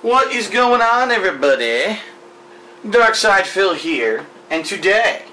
What is going on, everybody? Darkside Phil here, and today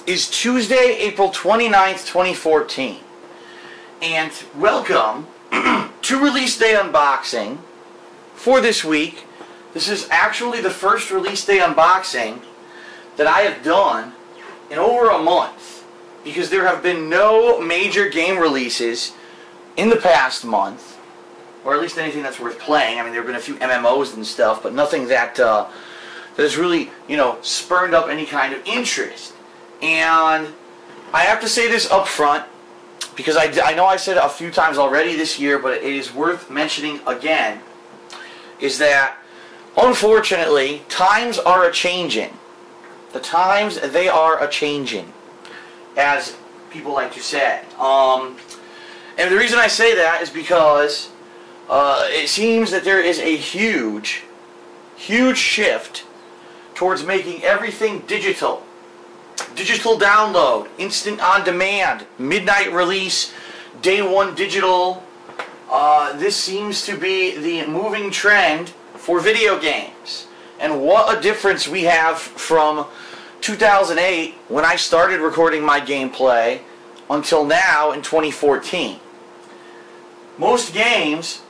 is Tuesday, April 29th, 2014. And welcome to Release Day Unboxing for this week. This is actually the first Release Day Unboxing that I have done in over a month, because there have been no major game releases in the past month. Or at least anything that's worth playing. I mean, there have been a few MMOs and stuff, but nothing that that has really, spurned up any kind of interest. And I have to say this up front, because I know I said it a few times already this year, but it is worth mentioning again, is that, unfortunately, times are a-changin'. The times, they are a-changin', as people like to say. And the reason I say that is because it seems that there is a huge shift towards making everything digital. Digital download, instant on demand, midnight release, day one digital. This seems to be the moving trend for video games. And what a difference we have from 2008, when I started recording my gameplay, until now in 2014. Most games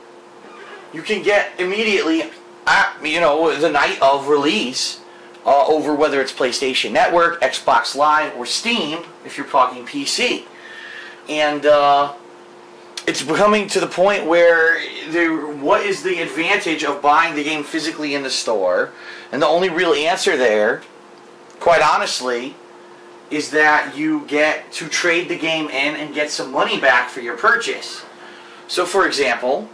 you can get immediately at, the night of release, over whether it's PlayStation Network, Xbox Live, or Steam, if you're talking PC. And it's becoming to the point where what is the advantage of buying the game physically in the store? And the only real answer there, quite honestly, is that you get to trade the game in and get some money back for your purchase. So, for example,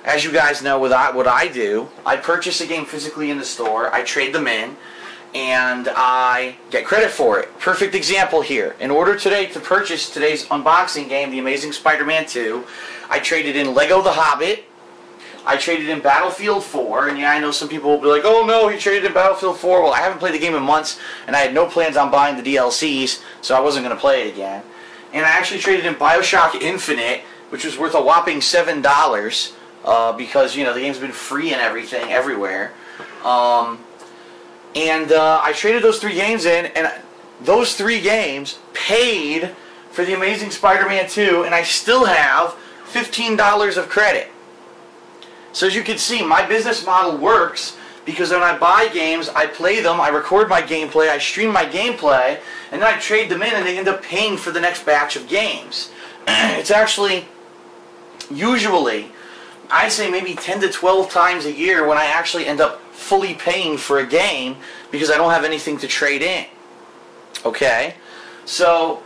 as you guys know, what I do, I purchase a game physically in the store, I trade them in, and I get credit for it. Perfect example here. In order today to purchase today's unboxing game, The Amazing Spider-Man 2, I traded in Lego The Hobbit, I traded in Battlefield 4, and yeah, I know some people will be like, oh no, he traded in Battlefield 4. Well, I haven't played the game in months, and I had no plans on buying the DLCs, so I wasn't going to play it again. And I actually traded in Bioshock Infinite, which was worth a whopping $7, because, the game's been free and everything, everywhere. I traded those 3 games in, and those 3 games paid for The Amazing Spider-Man 2, and I still have $15 of credit. So as you can see, my business model works, because when I buy games, I play them, I record my gameplay, I stream my gameplay, and then I trade them in, and they end up paying for the next batch of games. It's actually, usually, I'd say maybe 10 to 12 times a year when I actually end up fully paying for a game because I don't have anything to trade in. Okay? So,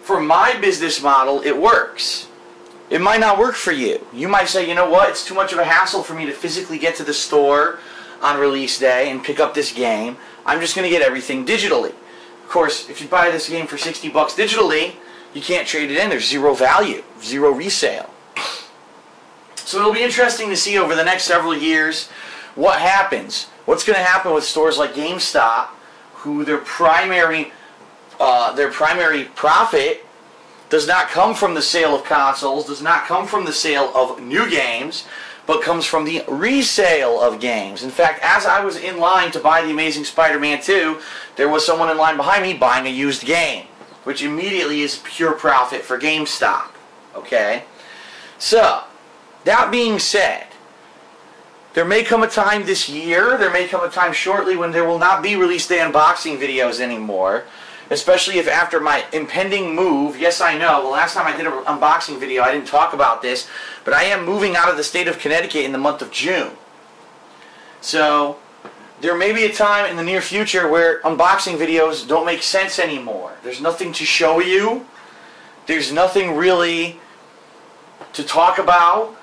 for my business model, it works. It might not work for you. You might say, you know what, it's too much of a hassle for me to physically get to the store on release day and pick up this game. I'm just going to get everything digitally. Of course, if you buy this game for 60 bucks digitally, you can't trade it in. There's zero value, zero resale. So it'll be interesting to see over the next several years what happens. What's going to happen with stores like GameStop, who their primary profit does not come from the sale of consoles, does not come from the sale of new games, but comes from the resale of games. In fact, as I was in line to buy The Amazing Spider-Man 2, there was someone in line behind me buying a used game, which immediately is pure profit for GameStop. Okay? So, that being said, there may come a time this year, there may come a time shortly when there will not be release day unboxing videos anymore, especially if after my impending move, yes I know, the last time I did an unboxing video I didn't talk about this, but I am moving out of the state of Connecticut in the month of June. So, there may be a time in the near future where unboxing videos don't make sense anymore. There's nothing to show you, there's nothing really to talk about.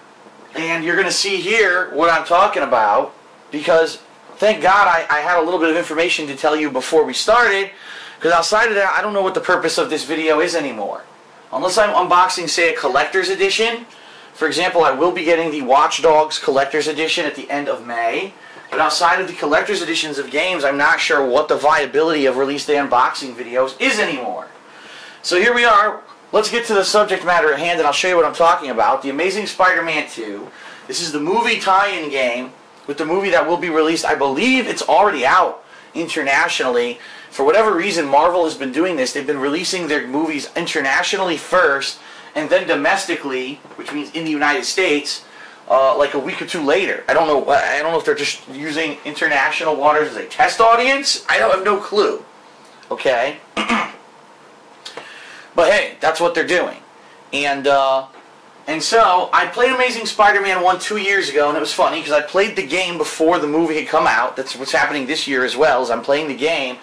And you're going to see here what I'm talking about, because thank God I had a little bit of information to tell you before we started, because outside of that I don't know what the purpose of this video is anymore. Unless I'm unboxing, say, a collector's edition. For example, I will be getting the Watch Dogs collector's edition at the end of May. But outside of the collector's editions of games, I'm not sure what the viability of release day unboxing videos is anymore. So here we are. Let's get to the subject matter at hand, and I'll show you what I'm talking about. The Amazing Spider-Man 2. This is the movie tie-in game with the movie that will be released. I believe it's already out internationally. For whatever reason, Marvel has been doing this. They've been releasing their movies internationally first, and then domestically, which means in the United States, like a week or two later. I don't know if they're just using international waters as a test audience. I have no clue. Okay? But hey, that's what they're doing. And so, I played Amazing Spider-Man 1 2 years ago, and it was funny, because I played the game before the movie had come out. That's what's happening this year as well, is I'm playing the game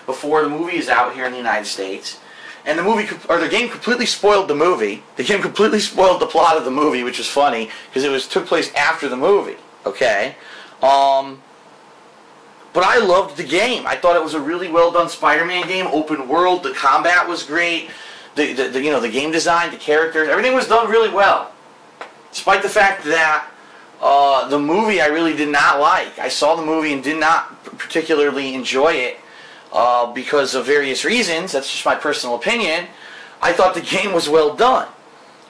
before the movie is out here in the United States. And the game completely spoiled the movie. The game completely spoiled the plot of the movie, which was funny, because it took place after the movie. Okay? But I loved the game. I thought it was a really well done Spider-Man game, open world, the combat was great. The game design, the characters, everything was done really well. Despite the fact that the movie I really did not like. I saw the movie and did not particularly enjoy it because of various reasons. That's just my personal opinion. I thought the game was well done.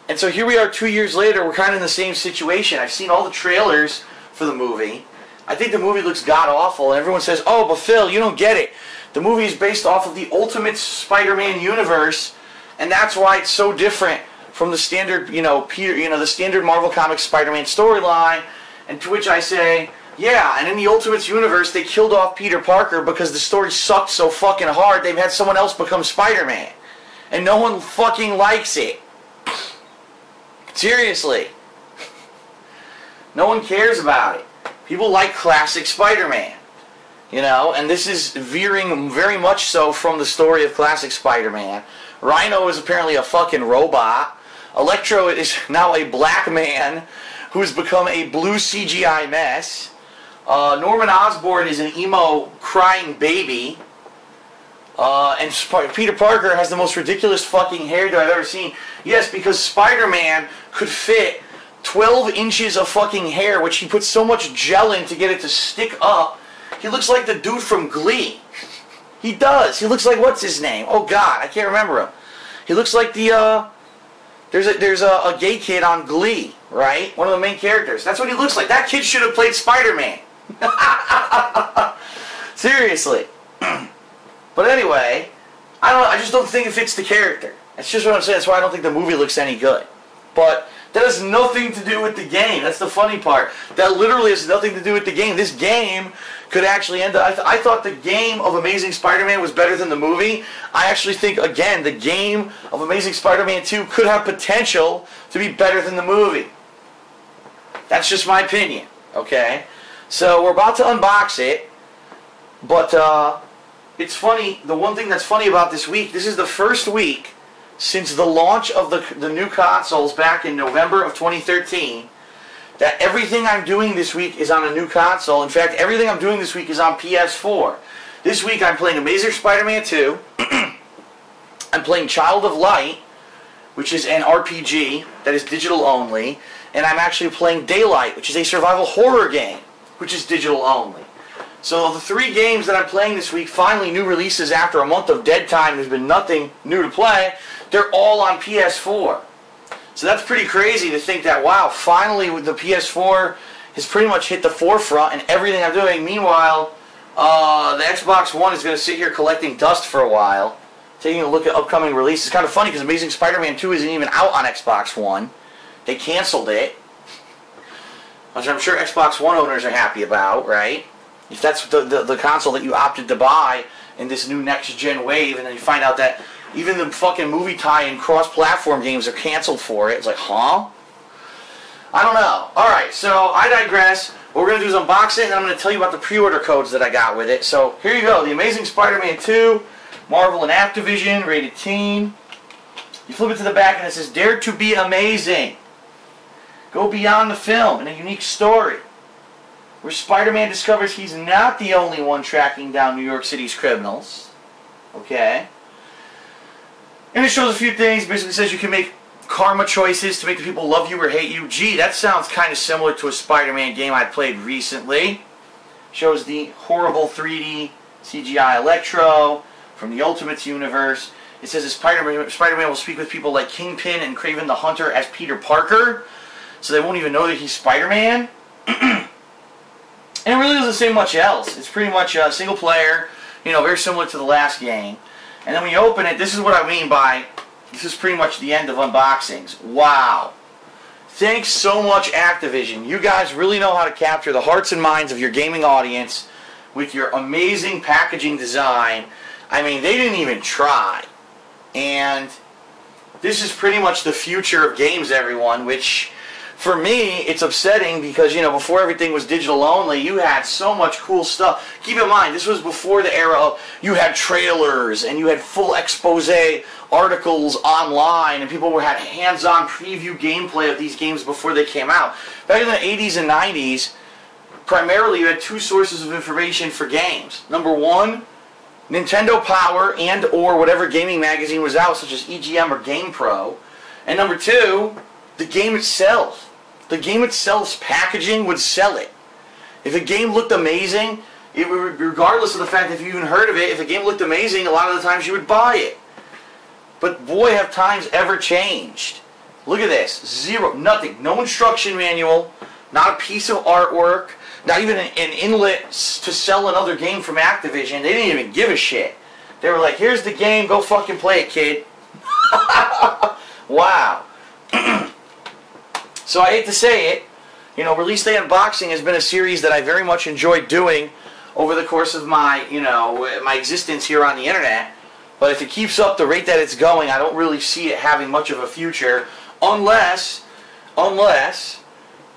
And so here we are 2 years later, we're kind of in the same situation. I've seen all the trailers for the movie. I think the movie looks god-awful, and everyone says, oh, but Phil, you don't get it. The movie is based off of the Ultimate Spider-Man universe, and that's why it's so different from the standard, the standard Marvel Comics Spider-Man storyline. And to which I say, yeah, and in the Ultimates universe, they killed off Peter Parker because the story sucked so fucking hard, they've had someone else become Spider-Man. And no one fucking likes it. Seriously. No one cares about it. People like classic Spider-Man. And this is veering very much so from the story of classic Spider-Man. Rhino is apparently a fucking robot. Electro is now a black man who's become a blue CGI mess. Norman Osborn is an emo crying baby. And Peter Parker has the most ridiculous fucking hairdo I've ever seen. Yes, because Spider-Man could fit 12 inches of fucking hair, which he put so much gel in to get it to stick up. He looks like the dude from Glee. He does. He looks like, what's his name? Oh God, I can't remember him. He looks like the, there's a gay kid on Glee, right? One of the main characters. That's what he looks like. That kid should have played Spider-Man. Seriously. But anyway, I just don't think it fits the character. That's just what I'm saying. That's why I don't think the movie looks any good. But that has nothing to do with the game. That's the funny part. That literally has nothing to do with the game. This game could actually end up... I thought the game of Amazing Spider-Man was better than the movie. I actually think, again, the game of Amazing Spider-Man 2 could have potential to be better than the movie. That's just my opinion, okay? So we're about to unbox it, but it's funny. The one thing that's funny about this week, this is the first week since the launch of the new consoles back in November of 2013, that everything I'm doing this week is on a new console. In fact, everything I'm doing this week is on PS4. This week I'm playing Amazing Spider-Man 2. I'm playing Child of Light, which is an RPG that is digital only. And I'm actually playing Daylight, which is a survival horror game, which is digital only. So the 3 games that I'm playing this week, finally new releases after a month of dead time, there's been nothing new to play, they're all on PS4. So that's pretty crazy to think that, wow, finally with the PS4 has pretty much hit the forefront in everything I'm doing. Meanwhile, the Xbox One is going to sit here collecting dust for a while, taking a look at upcoming releases. It's kind of funny because Amazing Spider-Man 2 isn't even out on Xbox One. They canceled it, which I'm sure Xbox One owners are happy about, right? If that's the console that you opted to buy in this new next-gen wave, and then you find out that even the fucking movie tie-in cross-platform games are canceled for it. It's like, huh? I don't know. Alright, so I digress. What we're going to do is unbox it, and I'm going to tell you about the pre-order codes that I got with it. So, here you go. The Amazing Spider-Man 2, Marvel and Activision, rated teen. You flip it to the back, and it says, Dare to be amazing. Go beyond the film in a unique story, where Spider-Man discovers he's not the only one tracking down New York City's criminals. Okay? And it shows a few things. Basically says you can make karma choices to make the people love you or hate you. Gee, that sounds kind of similar to a Spider-Man game I played recently. Shows the horrible 3D CGI Electro from the Ultimates universe. It says that Spider-Man will speak with people like Kingpin and Kraven the Hunter as Peter Parker, so they won't even know that he's Spider-Man. And it really doesn't say much else. It's pretty much a single player, very similar to the last game. And then when you open it, this is what I mean by, this is pretty much the end of unboxings. Wow. Thanks so much, Activision. You guys really know how to capture the hearts and minds of your gaming audience with your amazing packaging design. I mean, they didn't even try. And this is pretty much the future of games, everyone, which for me, it's upsetting because, before everything was digital only, you had so much cool stuff. Keep in mind, this was before the era of, you had trailers and you had full expose articles online and people had hands-on preview gameplay of these games before they came out. Back in the 80s and 90s, primarily you had two sources of information for games. Number one, Nintendo Power and or whatever gaming magazine was out, such as EGM or GamePro. And number two, the game itself. The game itself's packaging would sell it. If a game looked amazing, regardless of the fact that if you even heard of it, if a game looked amazing, a lot of the times you would buy it. But boy, have times ever changed. Look at this. Zero. Nothing. No instruction manual. Not a piece of artwork. Not even an inlet to sell another game from Activision. They didn't even give a shit. They were like, here's the game. Go fucking play it, kid. Wow. So I hate to say it, Release Day Unboxing has been a series that I very much enjoyed doing over the course of my, my existence here on the internet. But if it keeps up the rate that it's going, I don't really see it having much of a future unless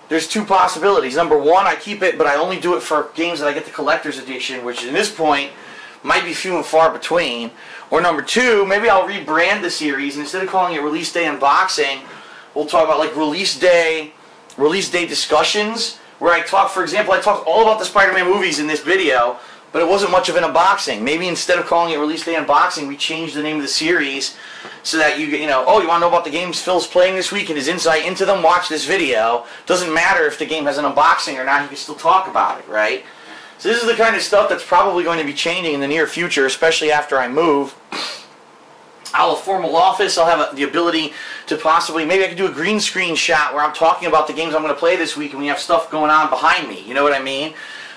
there's two possibilities. Number one, I keep it, but I only do it for games that I get the collector's edition, which at this point might be few and far between. Or number two, maybe I'll rebrand the series, and instead of calling it Release Day Unboxing, we'll talk about like release day discussions, where I talk, for example, I talked all about the Spider-Man movies in this video, but it wasn't much of an unboxing. Maybe instead of calling it Release Day Unboxing, we change the name of the series so that you want to know about the games Phil's playing this week and his insight into them, watch this video. Doesn't matter if the game has an unboxing or not, you can still talk about it, right? So this is the kind of stuff that's probably going to be changing in the near future, especially after I move. I'll have a formal office. I'll have the ability to possibly, maybe I could do a green screen shot where I'm talking about the games I'm going to play this week and we have stuff going on behind me. You know what I mean?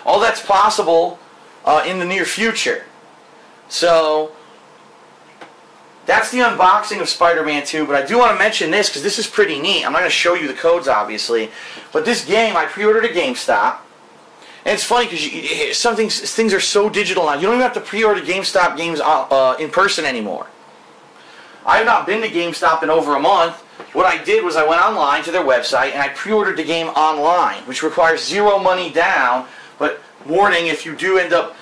All that's possible in the near future. So that's the unboxing of Spider-Man 2, but I do want to mention this because this is pretty neat. I'm not going to show you the codes, obviously, but this game I pre-ordered at GameStop. And it's funny because things are so digital now. You don't even have to pre-order GameStop games in person anymore. I have not been to GameStop in over a month. What I did was I went online to their website and I pre-ordered the game online, which requires zero money down. But warning, if you do end up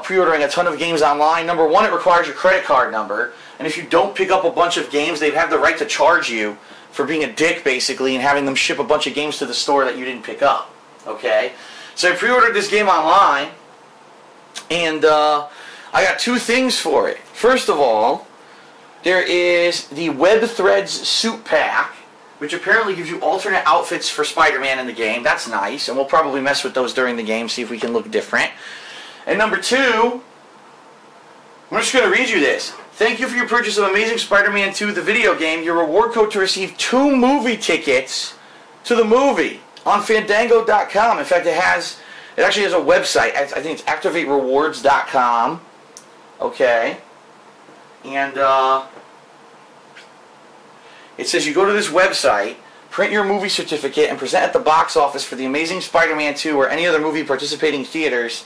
pre-ordering a ton of games online, number one, it requires your credit card number. And if you don't pick up a bunch of games, they have the right to charge you for being a dick, basically, and having them ship a bunch of games to the store that you didn't pick up. Okay? So I pre-ordered this game online, and I got two things for it. First of all, there is the Web Threads Suit Pack, which apparently gives you alternate outfits for Spider-Man in the game. That's nice, and we'll probably mess with those during the game, see if we can look different. And number two, I'm just going to read you this. Thank you for your purchase of Amazing Spider-Man 2, the video game. Your reward code to receive 2 movie tickets to the movie on Fandango.com. In fact, it actually has a website. I think it's ActivateRewards.com. Okay. And it says you go to this website, print your movie certificate, and present at the box office for The Amazing Spider-Man 2 or any other movie participating theaters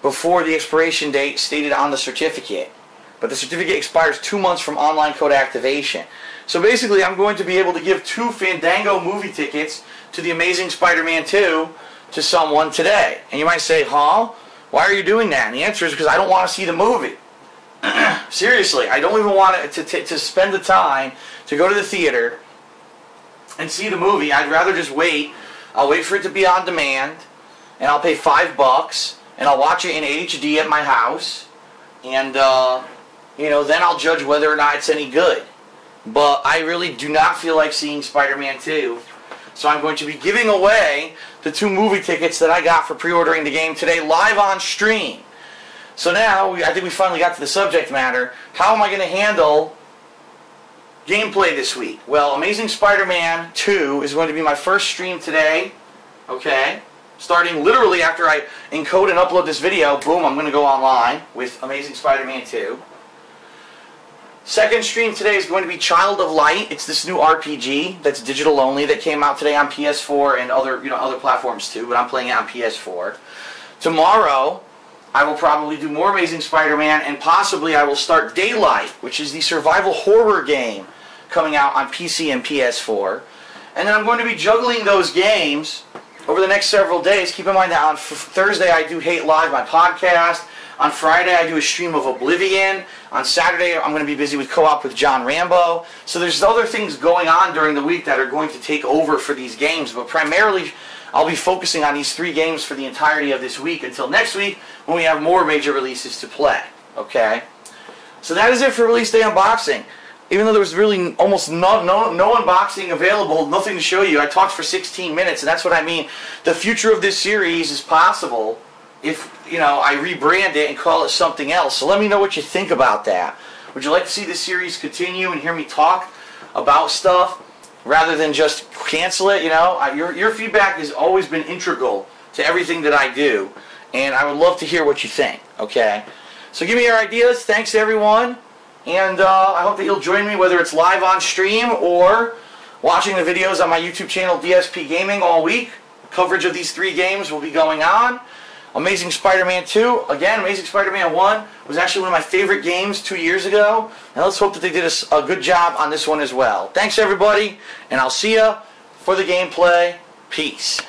before the expiration date stated on the certificate. But the certificate expires 2 months from online code activation. So basically, I'm going to be able to give 2 Fandango movie tickets to The Amazing Spider-Man 2 to someone today. And you might say, huh? Why are you doing that? And the answer is because I don't want to see the movie. Seriously, I don't even want to spend the time to go to the theater and see the movie. I'd rather just wait. I'll wait for it to be on demand, and I'll pay $5, and I'll watch it in HD at my house, and then I'll judge whether or not it's any good. But I really do not feel like seeing Spider-Man 2, so I'm going to be giving away the 2 movie tickets that I got for pre-ordering the game today live on stream. So now, I think we finally got to the subject matter. How am I going to handle gameplay this week? Well, Amazing Spider-Man 2 is going to be my first stream today. Okay? starting literally after I encode and upload this video. Boom, I'm going to go online with Amazing Spider-Man 2. Second stream today is going to be Child of Light. It's this new RPG that's digital only that came out today on PS4 and other platforms too, but I'm playing it on PS4. Tomorrow, I will probably do more Amazing Spider-Man, and possibly I will start Daylight, which is the survival horror game coming out on PC and PS4. And then I'm going to be juggling those games over the next several days. Keep in mind that on Thursday I do Hate Live, my podcast. On Friday I do a stream of Oblivion. On Saturday I'm going to be busy with co-op with John Rambo. So there's other things going on during the week that are going to take over for these games. But primarily I'll be focusing on these 3 games for the entirety of this week until next week when we have more major releases to play. Okay? So that is it for Release Day Unboxing. Even though there was really almost no unboxing available, nothing to show you, I talked for 16 minutes, and that's what I mean. The future of this series is possible if, I rebrand it and call it something else. So let me know what you think about that. Would you like to see this series continue and hear me talk about stuff rather than just cancel it? Your feedback has always been integral to everything that I do, and I would love to hear what you think, okay? So give me your ideas. Thanks, everyone. And I hope that you'll join me, whether it's live on stream or watching the videos on my YouTube channel, DSP Gaming, all week. Coverage of these 3 games will be going on. Amazing Spider-Man 2. Again, Amazing Spider-Man 1 was actually one of my favorite games 2 years ago. And let's hope that they did a good job on this one as well. Thanks, everybody, and I'll see ya for the gameplay. Peace.